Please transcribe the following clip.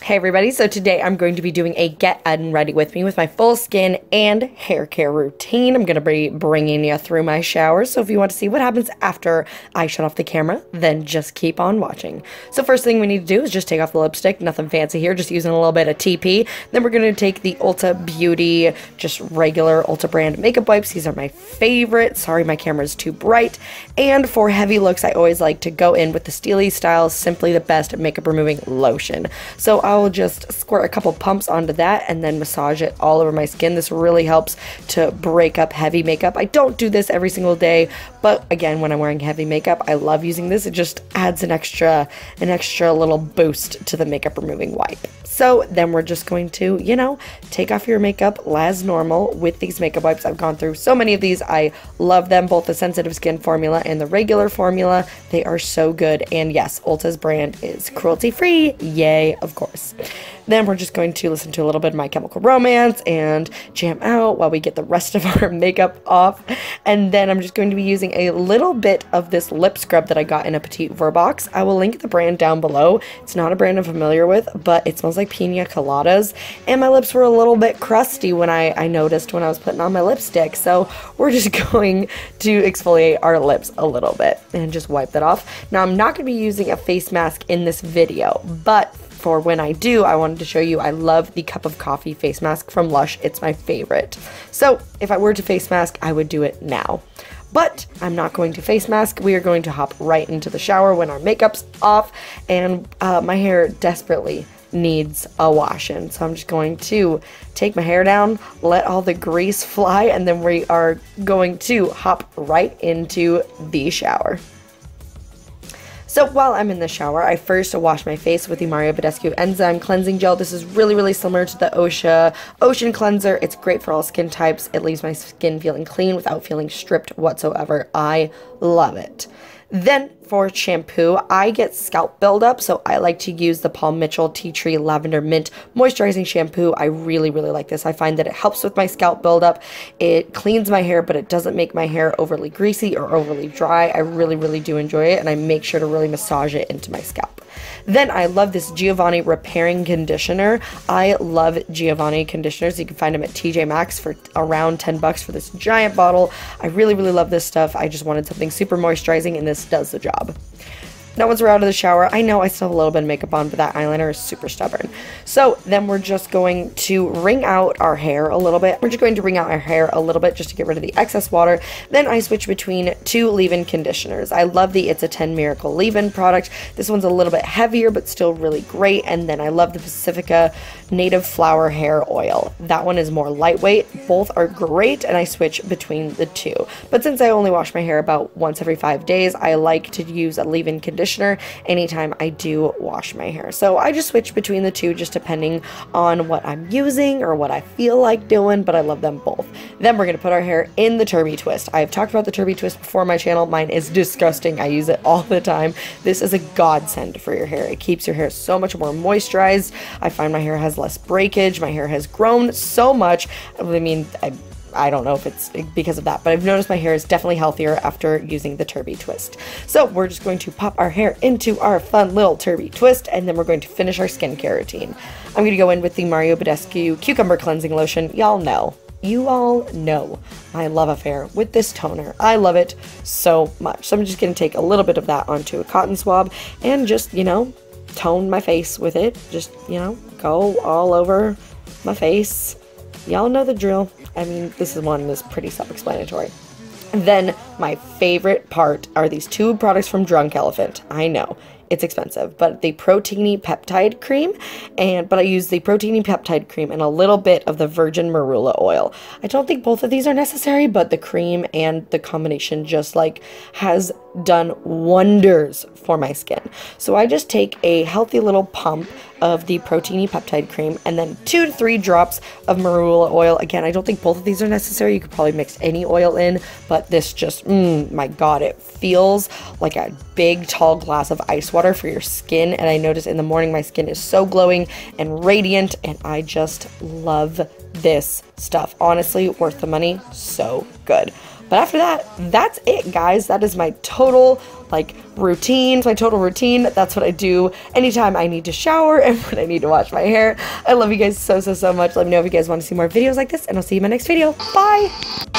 Hey everybody, so today I'm going to be doing a get ready with me with my full skin and hair care routine. I'm going to be bringing you through my shower, so if you want to see what happens after I shut off the camera, then just keep on watching. So first thing we need to do is just take off the lipstick, nothing fancy here, just using a little bit of TP. Then we're going to take the Ulta Beauty, just regular Ulta brand makeup wipes. These are my favorite. Sorry, my camera is too bright. And for heavy looks, I always like to go in with the Styli style, Simply the Best makeup removing lotion. So I'll just squirt a couple pumps onto that and then massage it all over my skin. This really helps to break up heavy makeup. I don't do this every single day, but again, when I'm wearing heavy makeup, I love using this. It just adds an extra little boost to the makeup removing wipe. So then we're just going to, take off your makeup as normal with these makeup wipes. I've gone through so many of these. I love them, both the sensitive skin formula and the regular formula. They are so good. And yes, Ulta's brand is cruelty free. Yay, of course. Then we're just going to listen to a little bit of My Chemical Romance and jam out while we get the rest of our makeup off. And then I'm just going to be using a little bit of this lip scrub that I got in a Petite Verbox. I will link the brand down below. It's not a brand I'm familiar with, but it smells like pina coladas. And my lips were a little bit crusty when I noticed when I was putting on my lipstick. So we're just going to exfoliate our lips a little bit and just wipe that off. Now I'm not going to be using a face mask in this video, but for when I do, I wanted to show you I love the Cup of Coffee face mask from Lush. It's my favorite. So if I were to face mask, I would do it now. But I'm not going to face mask. We are going to hop right into the shower when our makeup's off, and my hair desperately needs a wash-in. So I'm just going to take my hair down, let all the grease fly, and then we are going to hop right into the shower. So while I'm in the shower, I first wash my face with the Badescu Enzyme Cleansing Gel. This is really similar to the Ocean Cleanser. It's great for all skin types. It leaves my skin feeling clean without feeling stripped whatsoever. I love it. Then for shampoo, I get scalp buildup, so I like to use the Paul Mitchell Tea Tree Lavender Mint Moisturizing Shampoo. I really like this. I find that it helps with my scalp buildup. It cleans my hair, but it doesn't make my hair overly greasy or overly dry. I really do enjoy it, and I make sure to really massage it into my scalp. Then I love this Giovanni Repairing Conditioner. I love Giovanni conditioners. You can find them at TJ Maxx for around 10 bucks for this giant bottle. I really love this stuff. I just wanted something super moisturizing, and this does the job. Now once we're out of the shower, I know I still have a little bit of makeup on, but that eyeliner is super stubborn. So then we're just going to wring out our hair a little bit. We're just going to wring out our hair a little bit just to get rid of the excess water. Then I switch between two leave-in conditioners. I love the It's a 10 Miracle leave-in product. This one's a little bit heavier, but still really great. And then I love the Pacifica Native Flower Hair Oil. That one is more lightweight. Both are great, and I switch between the two. But since I only wash my hair about once every 5 days, I like to use a leave-in conditioner anytime I do wash my hair. So I just switch between the two just depending on what I'm using or what I feel like doing, but I love them both. Then we're going to put our hair in the Turbie Twist. I've talked about the Turbie Twist before on my channel. Mine is disgusting. I use it all the time. This is a godsend for your hair. It keeps your hair so much more moisturized. I find my hair has less breakage. My hair has grown so much. I mean, I don't know if it's because of that, but I've noticed my hair is definitely healthier after using the Turbie Twist. So we're just going to pop our hair into our fun little Turbie Twist, and then we're going to finish our skincare routine. I'm going to go in with the Badescu Cucumber Cleansing Lotion. You all know my love affair with this toner. I love it so much. So I'm just going to take a little bit of that onto a cotton swab and just, tone my face with it. Just, go all over my face. Y'all know the drill. I mean, this one is pretty self-explanatory. Then my favorite part are these two products from Drunk Elephant. I know it's expensive, but the protini peptide cream, but I use the protini peptide cream and a little bit of the virgin marula oil. I don't think both of these are necessary, but the cream and the combination just has done wonders for my skin. So I just take a healthy little pump of the protini peptide cream and then 2 to 3 drops of marula oil. Again, I don't think both of these are necessary. You could probably mix any oil in, but this just, my God, it feels like a big tall glass of ice water for your skin. And I notice in the morning my skin is so glowing and radiant, and I just love this stuff. Honestly, worth the money. So good. But after that, that's it, guys. That is my total like routine. It's my total routine. That's what I do anytime I need to shower and when I need to wash my hair. I love you guys so much. Let me know if you guys want to see more videos like this, and I'll see you in my next video. Bye.